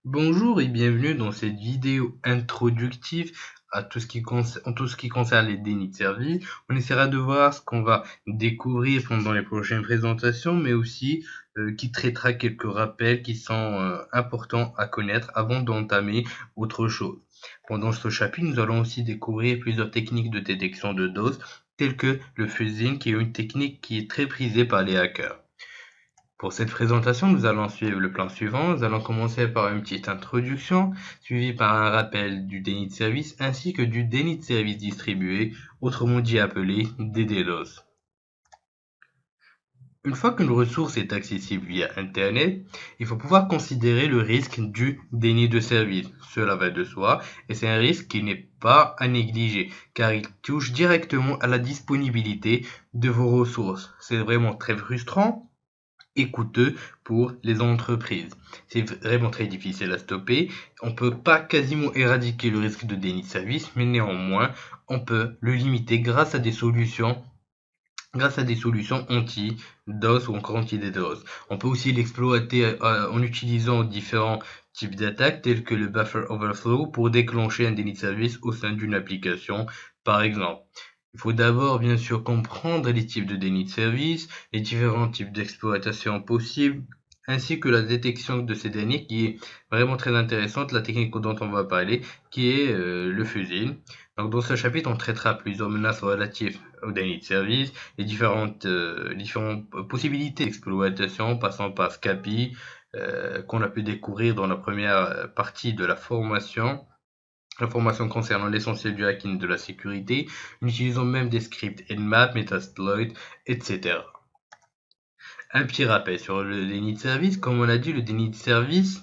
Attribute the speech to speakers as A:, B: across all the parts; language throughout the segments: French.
A: Bonjour et bienvenue dans cette vidéo introductive à en tout ce qui concerne les dénis de service. On essaiera de voir ce qu'on va découvrir pendant les prochaines présentations, mais aussi qui traitera quelques rappels qui sont importants à connaître avant d'entamer autre chose. Pendant ce chapitre, nous allons aussi découvrir plusieurs techniques de détection de doses, telles que le fuzzing, qui est une technique qui est très prisée par les hackers. Pour cette présentation, nous allons suivre le plan suivant. Nous allons commencer par une petite introduction, suivie par un rappel du déni de service ainsi que du déni de service distribué, autrement dit appelé DDoS. Une fois qu'une ressource est accessible via Internet, il faut pouvoir considérer le risque du déni de service. Cela va de soi, et c'est un risque qui n'est pas à négliger, car il touche directement à la disponibilité de vos ressources. C'est vraiment très frustrant et coûteux pour les entreprises. C'est vraiment très difficile à stopper. On peut pas quasiment éradiquer le risque de déni de service, mais néanmoins, on peut le limiter grâce à des solutions anti-DOS ou encore anti-DDoS. On peut aussi l'exploiter en utilisant différents types d'attaques tels que le buffer overflow pour déclencher un déni de service au sein d'une application, par exemple. Il faut d'abord bien sûr comprendre les types de déni de service, les différents types d'exploitation possibles, ainsi que la détection de ces derniers qui est vraiment très intéressante, la technique dont on va parler, qui est le fusil. Donc dans ce chapitre, on traitera plusieurs menaces relatives au déni de service, les différentes possibilités d'exploitation passant par SCAPI, qu'on a pu découvrir dans la première partie de la formation concernant l'essentiel du hacking de la sécurité, en utilisant même des scripts Nmap, Metasploit, etc. Un petit rappel sur le déni de service. Comme on l'a dit, le déni de service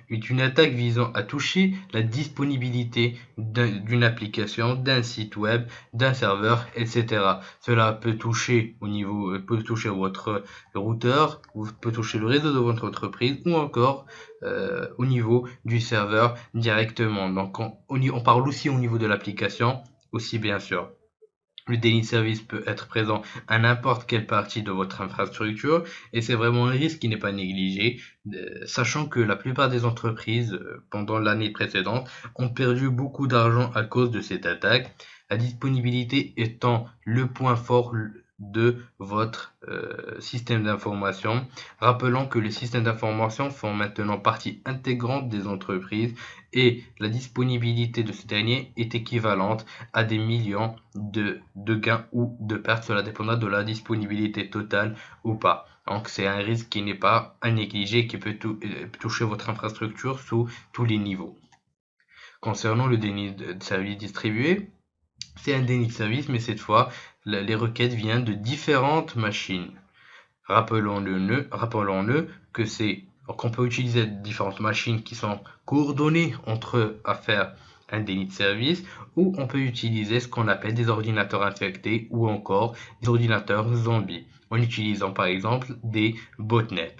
A: est une attaque visant à toucher la disponibilité d'une application, d'un site web, d'un serveur, etc. Cela peut toucher peut toucher votre routeur, peut toucher le réseau de votre entreprise ou encore au niveau du serveur directement. Donc on parle aussi au niveau de l'application aussi bien sûr. Le déni de service peut être présent à n'importe quelle partie de votre infrastructure et c'est vraiment un risque qui n'est pas négligé, sachant que la plupart des entreprises, pendant l'année précédente, ont perdu beaucoup d'argent à cause de cette attaque, la disponibilité étant le point fort de votre système d'information. Rappelons que les systèmes d'information font maintenant partie intégrante des entreprises et la disponibilité de ce dernier est équivalente à des millions de gains ou de pertes. Cela dépendra de la disponibilité totale ou pas. Donc c'est un risque qui n'est pas à négliger, qui peut toucher votre infrastructure sous tous les niveaux. Concernant le déni de service distribué, c'est un déni de service, mais cette fois, les requêtes viennent de différentes machines. Rappelons-le que qu'on peut utiliser différentes machines qui sont coordonnées entre eux à faire un déni de service, ou on peut utiliser ce qu'on appelle des ordinateurs infectés ou encore des ordinateurs zombies, en utilisant par exemple des botnets.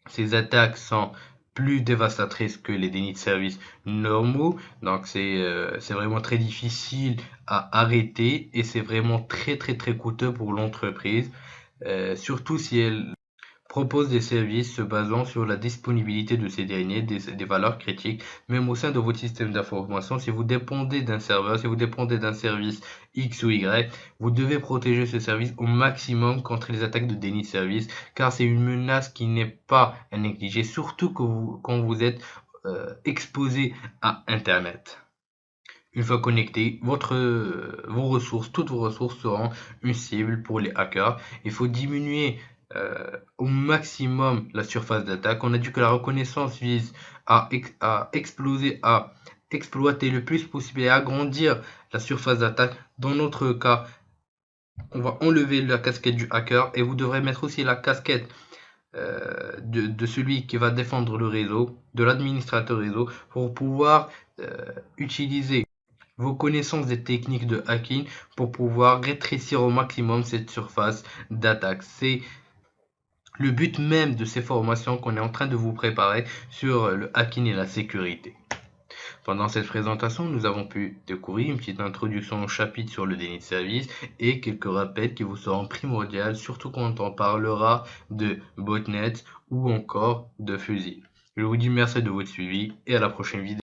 A: Ces attaques sont plus dévastatrices que les dénis de service normaux, donc c'est vraiment très difficile à arrêter et c'est vraiment très très très coûteux pour l'entreprise, surtout si elle propose des services se basant sur la disponibilité de ces derniers, des valeurs critiques, même au sein de votre système d'information. Si vous dépendez d'un serveur, si vous dépendez d'un service X ou Y, vous devez protéger ce service au maximum contre les attaques de déni de service, car c'est une menace qui n'est pas à négliger, surtout quand vous êtes exposé à Internet. Une fois connecté, toutes vos ressources seront une cible pour les hackers. Il faut diminuer au maximum la surface d'attaque. On a dit que la reconnaissance vise à exploiter le plus possible et agrandir la surface d'attaque. Dans notre cas, on va enlever la casquette du hacker et vous devrez mettre aussi la casquette de celui qui va défendre le réseau, de l'administrateur réseau, pour pouvoir utiliser vos connaissances des techniques de hacking pour pouvoir rétrécir au maximum cette surface d'attaque. C'est le but même de ces formations qu'on est en train de vous préparer sur le hacking et la sécurité. Pendant cette présentation, nous avons pu découvrir une petite introduction au chapitre sur le déni de service et quelques rappels qui vous seront primordiaux, surtout quand on parlera de botnet ou encore de fusil. Je vous dis merci de votre suivi et à la prochaine vidéo.